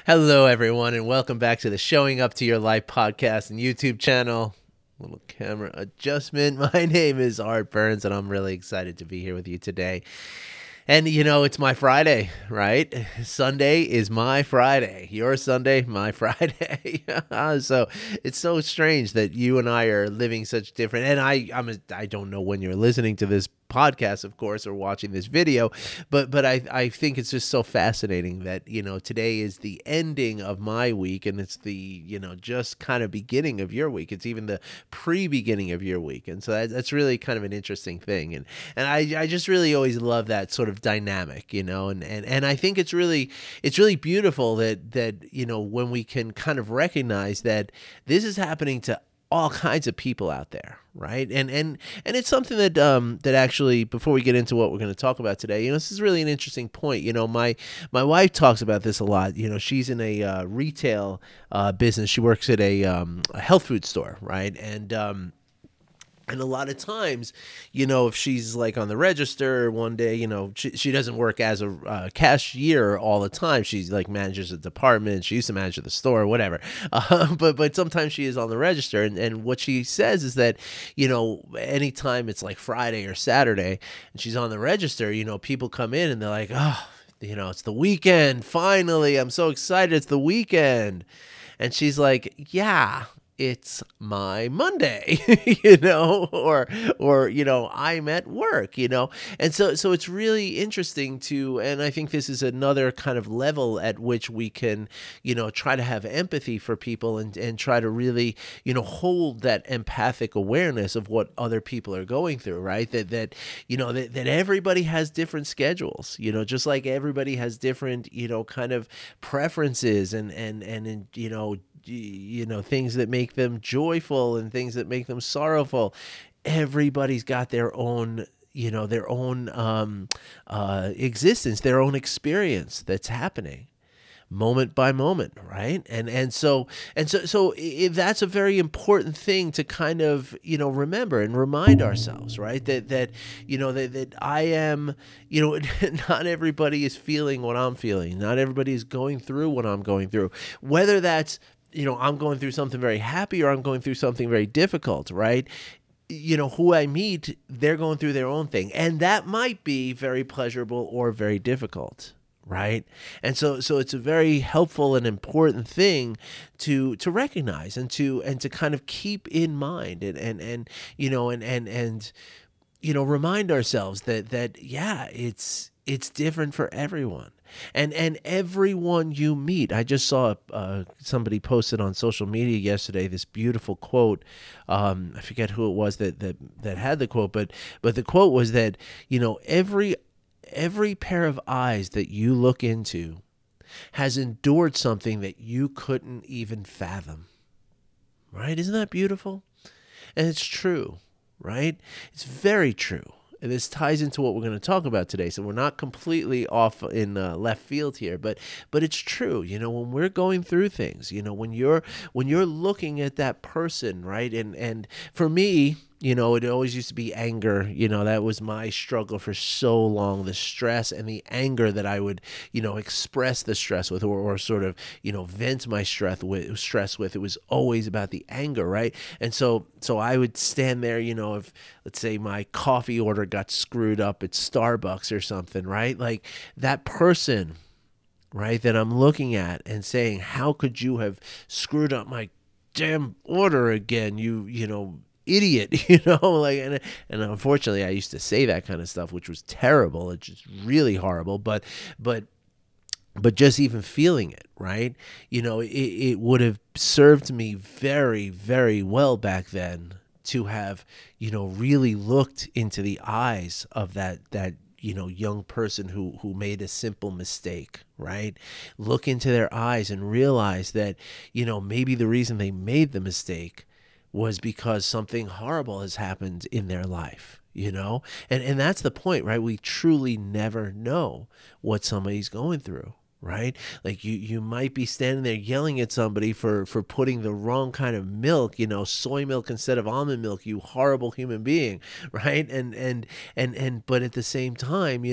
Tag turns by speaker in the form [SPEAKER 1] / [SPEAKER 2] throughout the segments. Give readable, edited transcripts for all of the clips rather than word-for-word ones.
[SPEAKER 1] Hello, everyone, and welcome back to the Showing Up to Your Life podcast and YouTube channel. Little camera adjustment. My name is Art Burns, and I'm really excited to be here with you today. And, it's my Friday, right? Sunday is my Friday. Your Sunday, my Friday. So it's so strange that you and I are living such different. And I don't know when you're listening to this podcast, of course, or watching this video, but I think it's just so fascinating that, today is the ending of my week, and it's the, just kind of beginning of your week. It's even the pre-beginning of your week. And so that's really kind of an interesting thing. And I just really always love that sort of dynamic, and I think it's really beautiful that, when we can kind of recognize that this is happening to all kinds of people out there, right? And it's something that that actually, before we get into what we're going to talk about today, this is really an interesting point. My wife talks about this a lot. She's in a retail business. She works at a health food store, right? And a lot of times, if she's like on the register one day, she doesn't work as a cashier all the time. She's like manages a department. She used to manage the store, whatever. But sometimes she is on the register. And what she says is that, anytime it's like Friday or Saturday and she's on the register, people come in and they're like, oh, it's the weekend. Finally, I'm so excited. It's the weekend. And she's like, yeah, it's my Monday, or I'm at work, and so it's really interesting and I think this is another kind of level at which we can, try to have empathy for people and try to really, hold that empathic awareness of what other people are going through, right? That everybody has different schedules, just like everybody has different, kind of preferences and things that make them joyful and things that make them sorrowful. Everybody's got their own existence, their own experience that's happening moment by moment, right? And so that's a very important thing to kind of remember and remind ourselves, right? That I am, not everybody is feeling what I'm feeling. Not everybody is going through what I'm going through. Whether that's I'm going through something very happy or I'm going through something very difficult, right? Who I meet, they're going through their own thing. And that might be very pleasurable or very difficult, right? And so it's a very helpful and important thing to recognize and to kind of keep in mind and remind ourselves that yeah, it's different for everyone. And everyone you meet. I just saw somebody posted on social media yesterday this beautiful quote. I forget who it was that had the quote, but the quote was that every pair of eyes that you look into has endured something that you couldn't even fathom. Right? Isn't that beautiful? And it's true, right? It's very true. And this ties into what we're going to talk about today. So we're not completely off in left field here, but it's true. When we're going through things, when you're looking at that person, right? And for me, it always used to be anger. That was my struggle for so long, the stress and the anger that I would, express the stress with or sort of, vent my stress with. It was always about the anger, right? And so I would stand there, if, let's say, my coffee order got screwed up at Starbucks or something, right? Like that person, right, that I'm looking at and saying, how could you have screwed up my damn order again, you idiot, and unfortunately I used to say that kind of stuff, which was terrible. It's just really horrible, but just even feeling it, right? It would have served me very, very well back then to have, really looked into the eyes of that young person who made a simple mistake, right? Look into their eyes and realize that, maybe the reason they made the mistake was because something horrible has happened in their life, and that's the point, right? We truly never know what somebody's going through, right? Like you might be standing there yelling at somebody for putting the wrong kind of milk, soy milk instead of almond milk, you horrible human being, right? And but at the same time,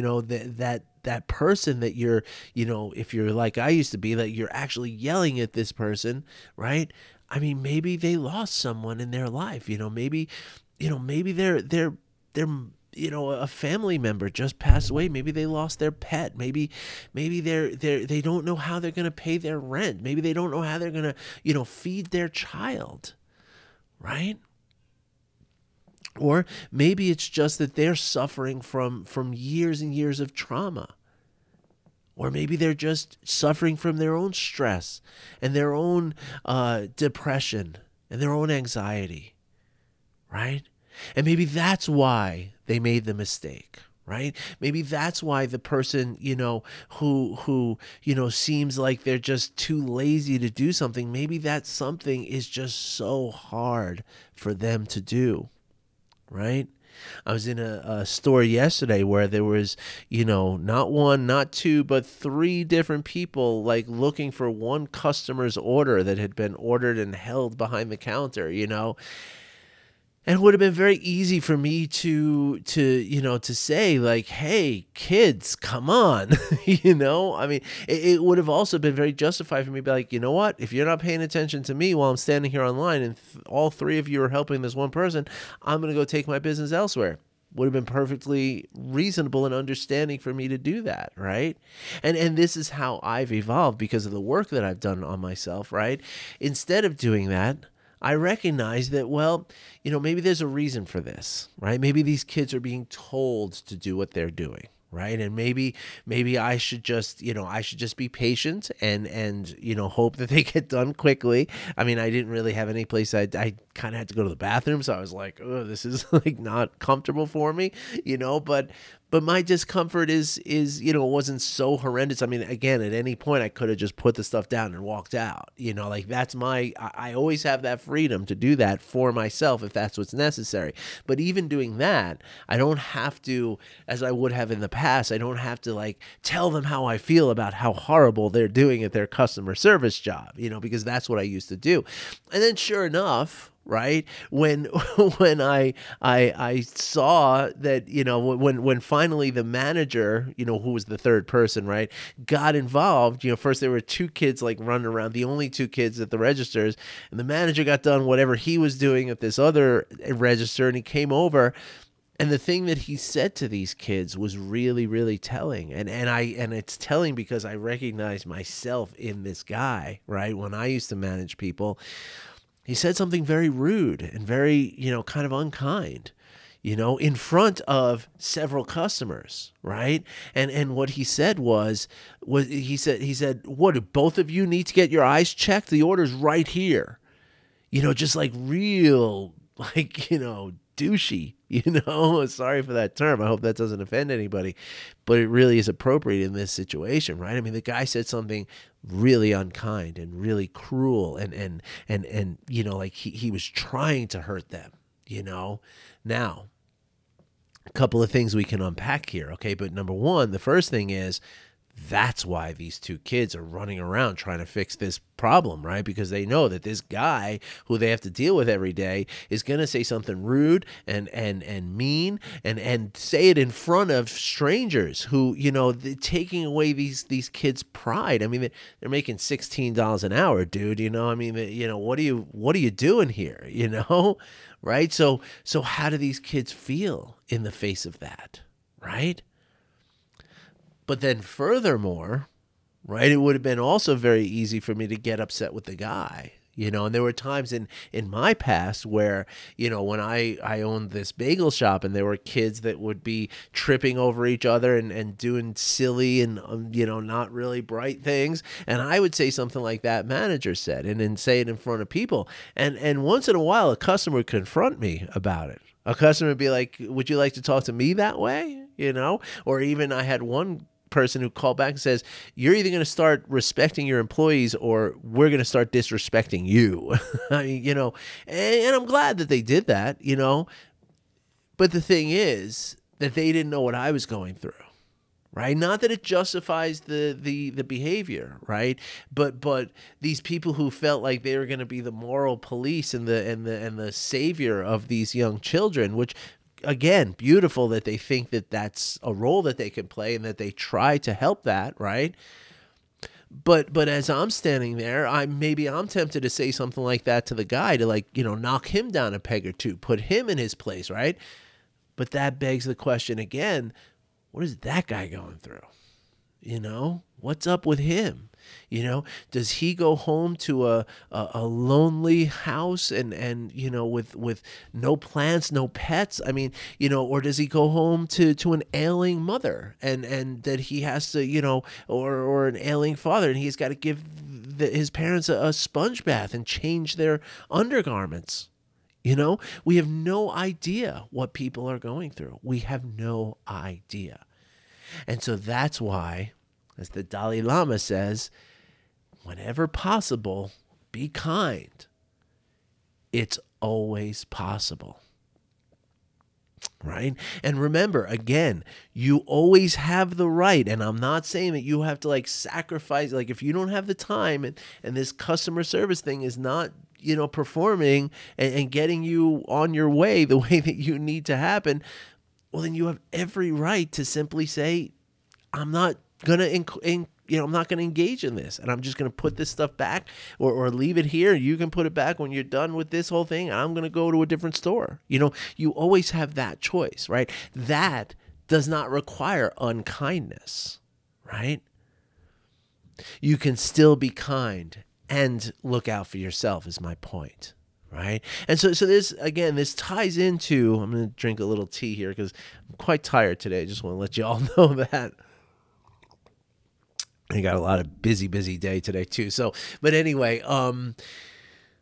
[SPEAKER 1] that person that you're, if you're like I used to be, that you're actually yelling at this person, right? I mean, maybe they lost someone in their life, maybe, maybe they're a family member just passed away. Maybe they lost their pet. Maybe they don't know how they're going to pay their rent. Maybe they don't know how they're going to, feed their child, right? Or maybe it's just that they're suffering from years and years of trauma. Or maybe they're just suffering from their own stress and their own depression and their own anxiety, right? And maybe that's why they made the mistake, right? Maybe that's why the person, who seems like they're just too lazy to do something, maybe that something is just so hard for them to do, right? I was in a store yesterday where there was, not one, not two, but 3 different people like looking for one customer's order that had been ordered and held behind the counter, And it would have been very easy for me to say like, hey, kids, come on, I mean, it would have also been very justified for me to be like, you know what, if you're not paying attention to me while I'm standing here online and all 3 of you are helping this one person, I'm going to go take my business elsewhere. Would have been perfectly reasonable and understanding for me to do that, right? And this is how I've evolved because of the work that I've done on myself, right? Instead of doing that, I recognize that, well, maybe there's a reason for this, right? Maybe these kids are being told to do what they're doing, right? And maybe I should just, be patient and hope that they get done quickly. I mean, I didn't really have any place. I kind of had to go to the bathroom, so I was like, oh, this is like not comfortable for me, but my discomfort is it wasn't so horrendous. I mean, again, at any point I could have just put the stuff down and walked out. Like that's I always have that freedom to do that for myself if that's what's necessary. But even doing that, I don't have to, as I would have in the past, I don't have to like tell them how I feel about how horrible they're doing at their customer service job, because that's what I used to do. And then sure enough, right, when I saw that, when finally the manager, who was the 3rd person, right, got involved, first there were 2 kids like running around, the only 2 kids at the registers, and the manager got done whatever he was doing at this other register, and he came over. And the thing that he said to these kids was really, really telling. And it's telling because I recognize myself in this guy, right? When I used to manage people, he said something very rude and very, kind of unkind, in front of several customers, right? And what he said was he said, what, do both of you need to get your eyes checked? The order's right here. Just like real, like, douchey, Sorry for that term. I hope that doesn't offend anybody, but it really is appropriate in this situation, right? I mean, the guy said something really unkind and really cruel and like he was trying to hurt them, Now, a couple of things we can unpack here, okay? But number one, the first thing is, that's why these 2 kids are running around trying to fix this problem, right? Because they know that this guy who they have to deal with every day is going to say something rude and mean and say it in front of strangers who, taking away these kids' pride. I mean, they're making $16 an hour, dude. I mean, what are you doing here? Right? So how do these kids feel in the face of that, right? But then furthermore, right, it would have been also very easy for me to get upset with the guy, and there were times in my past where, when I owned this bagel shop and there were kids that would be tripping over each other and doing silly and, not really bright things. And I would say something like that manager said and then say it in front of people. And once in a while, a customer would confront me about it. A customer would be like, would you like to talk to me that way? Or even I had one person who called back and says, you're either going to start respecting your employees or we're going to start disrespecting you. I mean, and I'm glad that they did that, but the thing is that they didn't know what I was going through, right? Not that it justifies the behavior, right? But these people who felt like they were going to be the moral police and the savior of these young children, which again, beautiful that they think that that's a role that they can play and that they try to help that, right? But as I'm standing there, maybe I'm tempted to say something like that to the guy to, like, knock him down a peg or two, put him in his place, right? But that begs the question again, what is that guy going through? What's up with him? Does he go home to a lonely house and with no plants, no pets? I mean, or does he go home to an ailing mother and that he has to, or an ailing father, and he's got to give his parents a sponge bath and change their undergarments? We have no idea what people are going through. We have no idea. And so that's why, as the Dalai Lama says, whenever possible, be kind. It's always possible. Right? And remember, again, you always have the right, and I'm not saying that you have to sacrifice, if you don't have the time and this customer service thing is not, performing and getting you on your way the way that you need to happen, well, then you have every right to simply say, I'm not going to I'm not going to engage in this, and I'm just going to put this stuff back or leave it here. You can put it back when you're done with this whole thing. I'm going to go to a different store. You always have that choice, right? That does not require unkindness, right? You can still be kind and look out for yourself is my point, right? And so this ties into, I'm going to drink a little tea here because I'm quite tired today. I just want to let you all know that. I got a lot of busy day today too. But anyway,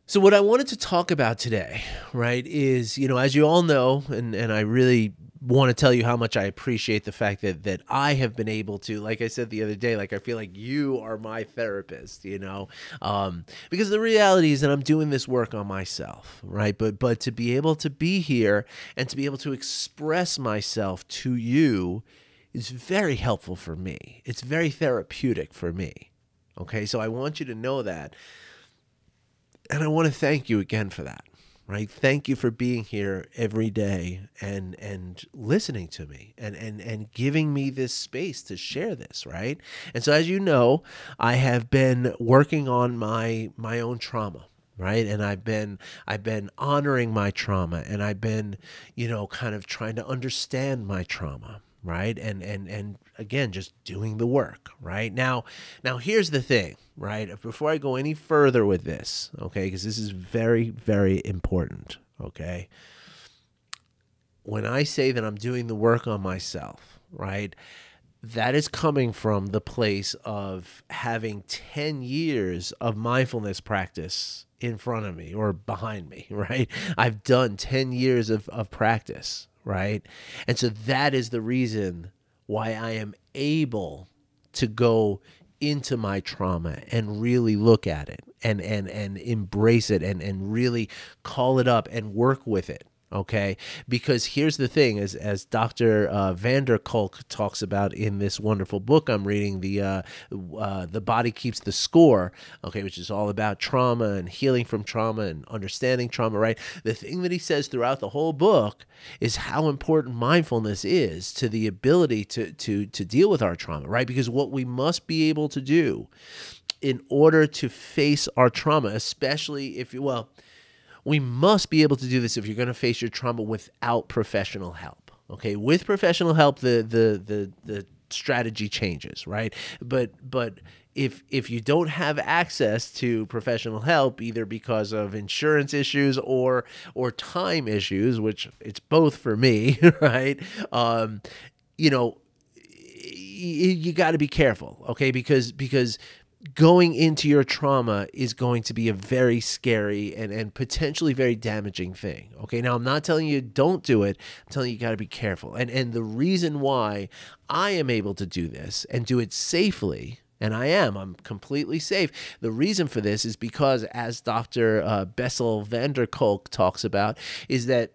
[SPEAKER 1] so what I wanted to talk about today, right, is, as you all know, and I really want to tell you how much I appreciate the fact that I have been able to, like I said the other day, I feel like you are my therapist, because the reality is that I'm doing this work on myself, right? But to be able to be here and to be able to express myself to you is very helpful for me. It's very therapeutic for me. Okay, so I want you to know that. And I want to thank you again for that, right? Thank you for being here every day and listening to me and giving me this space to share this, right? And so as you know, I have been working on my own trauma. Right. And I've been honoring my trauma, and I've been, kind of trying to understand my trauma. Right. And again, just doing the work. Right. Now, here's the thing. Right. Before I go any further with this. OK, because this is very, very important. OK. When I say that I'm doing the work on myself. Right. That is coming from the place of having 10 years of mindfulness practice in front of me or behind me, right? I've done 10 years of practice, right? And so that is the reason why I am able to go into my trauma and really look at it and embrace it and really call it up and work with it. Okay, because here's the thing, as Dr. Van der Kolk talks about in this wonderful book I'm reading, the Body Keeps the Score, okay, which is all about trauma and healing from trauma and understanding trauma, right? The thing that he says throughout the whole book is how important mindfulness is to the ability to deal with our trauma, right? Because what we must be able to do in order to face our trauma, especially if we must be able to do this if you're going to face your trauma without professional help. Okay, with professional help, the strategy changes, right? But if you don't have access to professional help, either because of insurance issues or time issues, which it's both for me, right? You got to be careful, okay? Because going into your trauma is going to be a very scary and potentially very damaging thing. Okay, now I'm not telling you don't do it. I'm telling you got to be careful. And the reason why I am able to do this and do it safely, and I'm completely safe. The reason for this is because, as Dr. Bessel van der Kolk talks about, is that,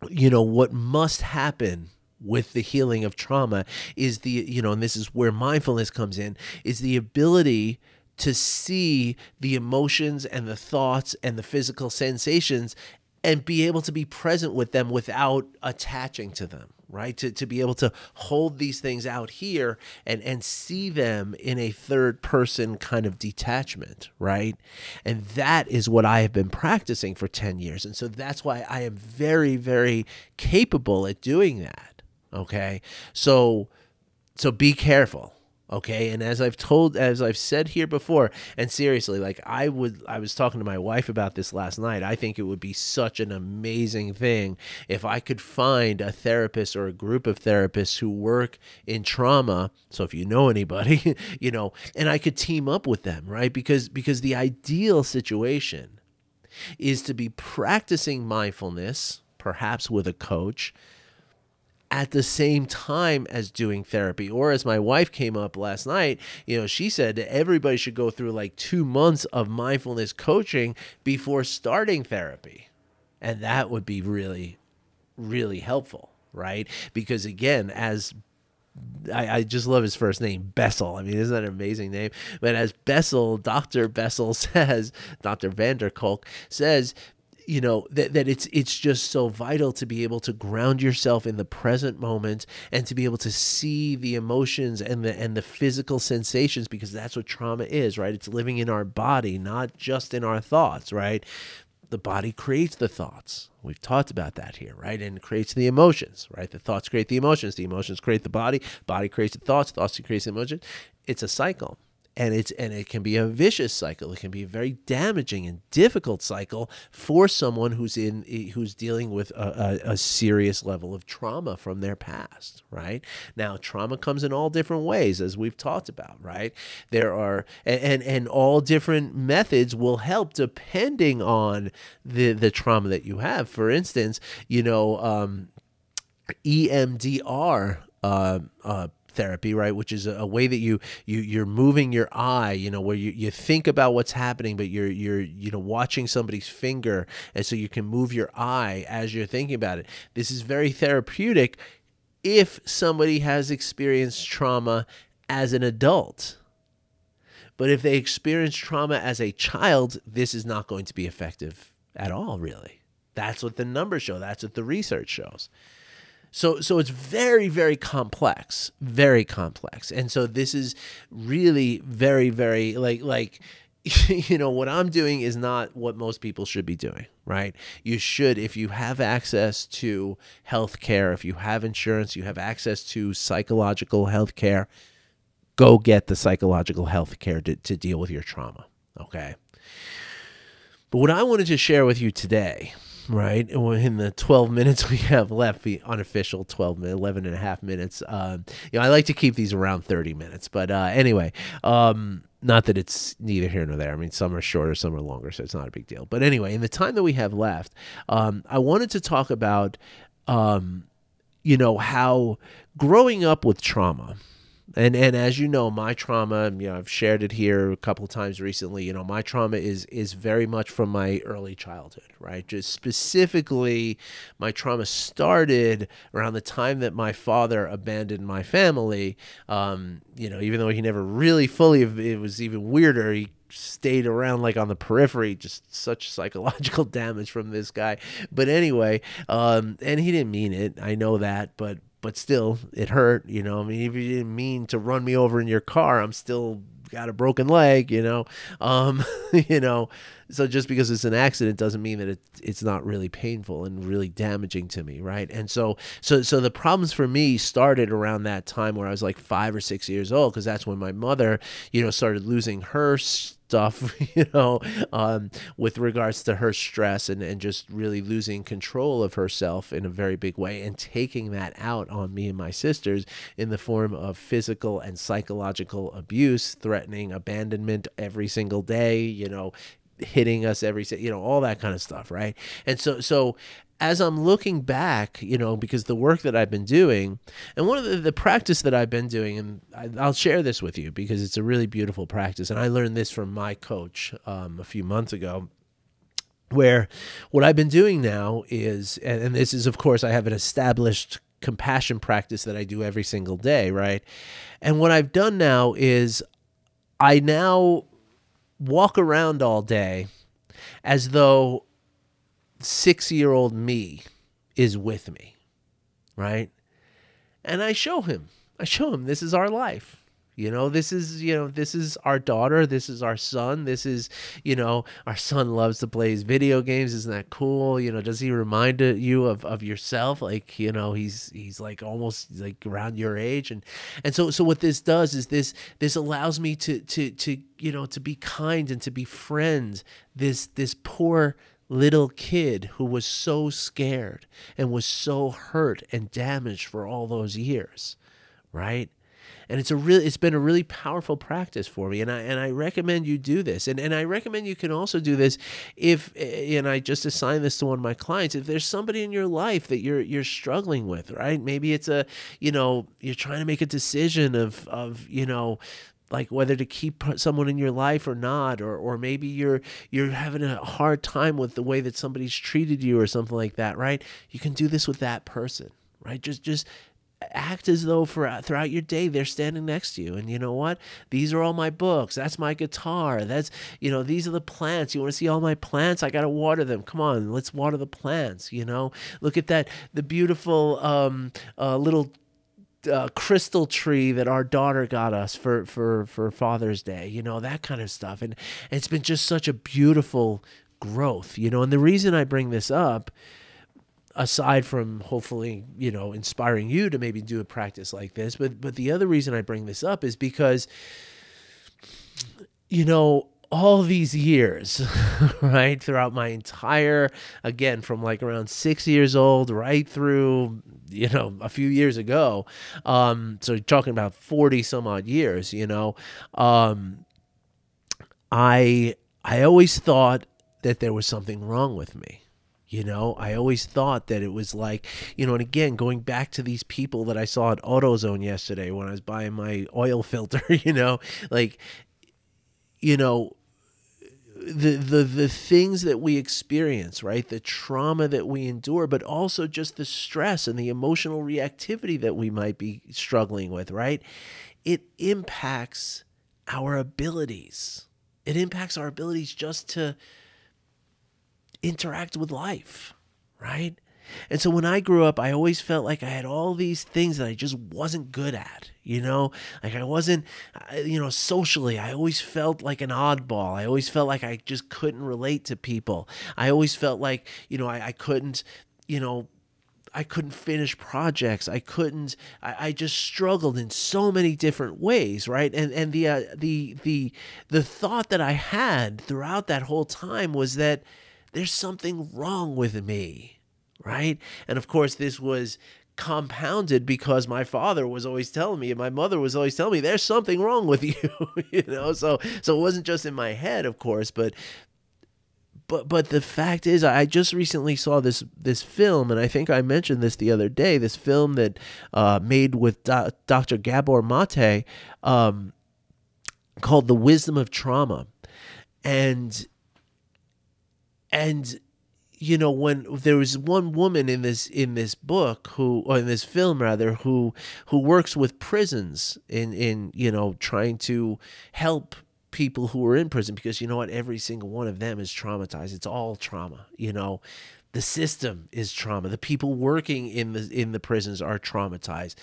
[SPEAKER 1] what must happen with the healing of trauma is and this is where mindfulness comes in, is the ability to see the emotions and the thoughts and the physical sensations and be able to be present with them without attaching to them, right? To be able to hold these things out here and see them in a third person kind of detachment, right? And that is what I have been practicing for 10 years. And so that's why I am very, very capable at doing that, okay? So be careful. Okay. And as I've said here before, and seriously, like I was talking to my wife about this last night. I think it would be such an amazing thing if I could find a therapist or a group of therapists who work in trauma. So if you know anybody, and I could team up with them, right? Because the ideal situation is to be practicing mindfulness, perhaps with a coach, at the same time as doing therapy. Or as my wife came up last night, she said that everybody should go through like 2 months of mindfulness coaching before starting therapy. And that would be really, really helpful, right? Because again, as I just love his first name, Bessel. I mean, isn't that an amazing name? But as Bessel, Dr. Bessel says, Dr. Vanderkolk says, that it's just so vital to be able to ground yourself in the present moment and to be able to see the emotions and the physical sensations, because that's what trauma is, right? It's living in our body, not just in our thoughts, right? The body creates the thoughts. We've talked about that here, right? And it creates the emotions, right? The thoughts create the emotions create the body creates the thoughts creates the emotions. It's a cycle. And it can be a vicious cycle. It can be a very damaging and difficult cycle for someone who's dealing with a serious level of trauma from their past, right? Now, trauma comes in all different ways, as we've talked about, right? There are and all different methods will help depending on the trauma that you have. For instance, EMDR therapy, right? Which is a way that you're moving your eye, where you think about what's happening, but you're watching somebody's finger, and so you can move your eye as you're thinking about it. This is very therapeutic if somebody has experienced trauma as an adult. But if they experience trauma as a child, this is not going to be effective at all, really. That's what the numbers show. That's what the research shows. So it's very, very complex, very complex. And so this is really very, very like what I'm doing is not what most people should be doing, right? You should, if you have access to health care, if you have insurance, you have access to psychological health care, go get the psychological health care to deal with your trauma, okay? But what I wanted to share with you today, right, in the 12 minutes we have left, the unofficial 11 and a half minutes, I like to keep these around 30 minutes, but anyway, not that it's neither here nor there. I mean, some are shorter, some are longer, so it's not a big deal. But anyway, in the time that we have left, I wanted to talk about, how growing up with trauma, and as you know, my trauma, I've shared it here a couple of times recently, my trauma is very much from my early childhood, right? Just specifically, my trauma started around the time that my father abandoned my family. Even though he never really fully, it was even weirder, he stayed around like on the periphery, just such psychological damage from this guy. But anyway, and he didn't mean it. I know that, but still, it hurt, I mean, if you didn't mean to run me over in your car, I'm still got a broken leg, so just because it's an accident doesn't mean that it's not really painful and really damaging to me, right? And so the problems for me started around that time where I was like 5 or 6 years old, because that's when my mother, started losing her stuff, with regards to her stress and just really losing control of herself in a very big way, and taking that out on me and my sisters in the form of physical and psychological abuse, threatening abandonment every single day, hitting us all that kind of stuff, right? And so as I'm looking back, because the work that I've been doing, and one of the practice that I've been doing, and I'll share this with you because it's a really beautiful practice, and I learned this from my coach a few months ago, where what I've been doing now is, and this is, of course, I have an established compassion practice that I do every single day, right? And what I've done now is I now walk around all day as though 6-year-old me is with me, right? And I show him this is our life. This is our daughter. This is our son. This is, our son loves to play his video games. Isn't that cool? Does he remind you of yourself? Like, he's like almost like around your age. And so what this does is this allows me to be kind and to befriend this poor little kid who was so scared and was so hurt and damaged for all those years, right? And it's been a really powerful practice for me, and I recommend you do this, and I recommend you can also do this and I just assigned this to one of my clients. If there's somebody in your life that you're struggling with, right? Maybe it's you're trying to make a decision of like whether to keep someone in your life or not, or maybe you're having a hard time with the way that somebody's treated you or something like that, right? You can do this with that person, right? Just act as though throughout your day they're standing next to you, and you know what? These are all my books. That's my guitar. That's these are the plants. You want to see all my plants? I gotta water them. Come on, let's water the plants. Look at the beautiful little crystal tree that our daughter got us for Father's Day. That kind of stuff, and it's been just such a beautiful growth. And the reason I bring this up, aside from hopefully, inspiring you to maybe do a practice like this, but the other reason I bring this up is because, all these years, right, throughout my entire, again, from like around 6 years old right through, a few years ago, so you're talking about 40 some odd years, I always thought that there was something wrong with me. I always thought that it was like, and again, going back to these people that I saw at AutoZone yesterday when I was buying my oil filter, like, the things that we experience, right? The trauma that we endure, but also just the stress and the emotional reactivity that we might be struggling with, right? It impacts our abilities. It impacts our abilities just to interact with life, right? And so when I grew up, I always felt like I had all these things that I just wasn't good at, like I wasn't, socially, I always felt like an oddball. I always felt like I just couldn't relate to people. I always felt like, I couldn't, I couldn't finish projects. I just struggled in so many different ways, right? And the thought that I had throughout that whole time was that there's something wrong with me, right? And of course, this was compounded because my father was always telling me, and my mother was always telling me, there's something wrong with you, So it wasn't just in my head, of course, but the fact is, I just recently saw this film, and I think I mentioned this the other day. This film that made with Dr. Gabor Mate, called "The Wisdom of Trauma," and when there was one woman in this book or in this film rather, who works with prisons in trying to help people who are in prison, because every single one of them is traumatized. It's all trauma. The system is trauma. The people working in the prisons are traumatized.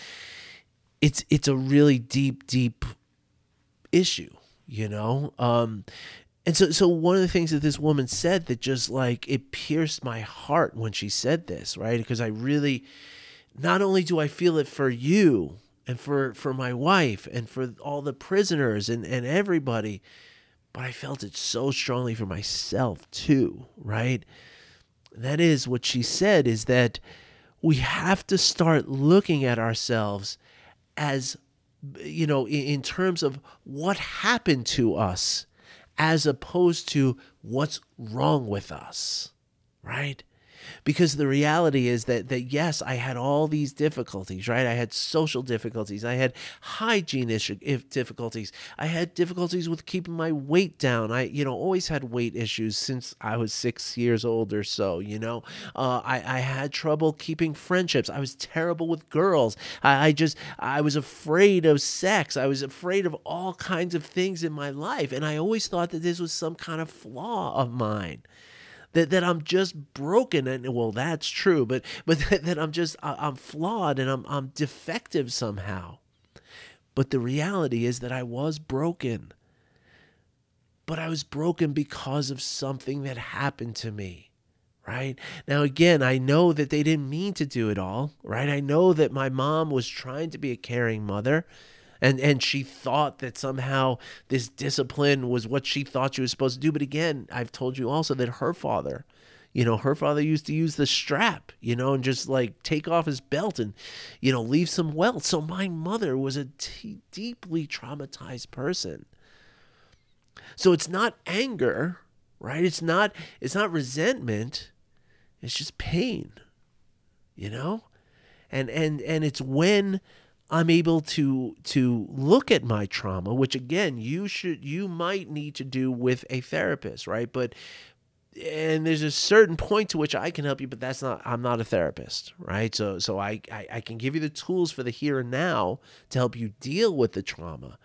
[SPEAKER 1] It's a really deep issue. And so one of the things that this woman said that just like it pierced my heart when she said this, right? Because I really, not only do I feel it for you and for my wife and for all the prisoners and everybody, but I felt it so strongly for myself too, right? That is what she said, is that we have to start looking at ourselves as, in terms of what happened to us, as opposed to what's wrong with us, right? Because the reality is that yes, I had all these difficulties, right? I had social difficulties. I had hygiene difficulties. I had difficulties with keeping my weight down. I, always had weight issues since I was 6 years old or so, I had trouble keeping friendships. I was terrible with girls. I was afraid of sex. I was afraid of all kinds of things in my life. And I always thought that this was some kind of flaw of mine. that I'm just broken. And well, that's true, but that I'm flawed and I'm defective somehow. But the reality is that I was broken. But I was broken because of something that happened to me, right? Now, again, I know that they didn't mean to do it all, right? I know that my mom was trying to be a caring mother, and she thought that somehow this discipline was what she thought she was supposed to do. But again, I've told you also that her father used to use the strap, and just like take off his belt and, leave some welt. So my mother was a deeply traumatized person. So it's not anger, right? It's not resentment. It's just pain, And it's when I'm able to look at my trauma, which again, you might need to do with a therapist, right? And there's a certain point to which I can help you, but I'm not a therapist, right? So I can give you the tools for the here and now to help you deal with the trauma.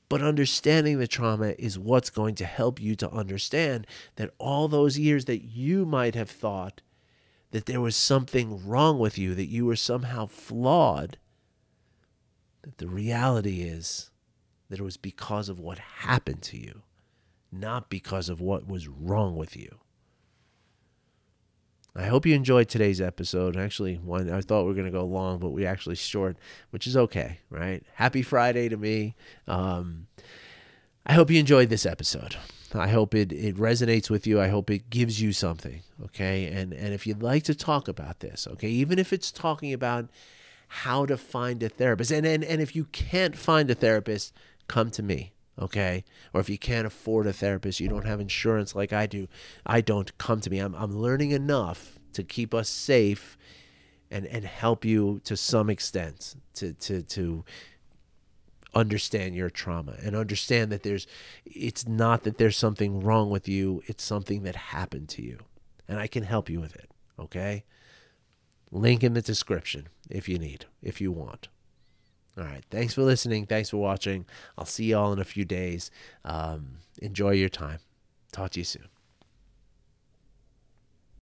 [SPEAKER 1] But understanding the trauma is what's going to help you to understand that all those years that you might have thought that there was something wrong with you, that you were somehow flawed, that the reality is that it was because of what happened to you, not because of what was wrong with you. I hope you enjoyed today's episode. Actually, I thought we were going to go long, but we actually short, which is okay, right? Happy Friday to me. I hope you enjoyed this episode. I hope it resonates with you. I hope it gives you something, okay? And if you'd like to talk about this, okay, even if it's talking about how to find a therapist, and if you can't find a therapist, come to me. Okay. Or if you can't afford a therapist, you don't have insurance like I do, come to me. I'm learning enough to keep us safe and help you to some extent to understand your trauma and understand that it's not that there's something wrong with you. It's something that happened to you, and I can help you with it. Okay. Link in the description if you want. All right. Thanks for listening. Thanks for watching. I'll see you all in a few days. Enjoy your time. Talk to you soon.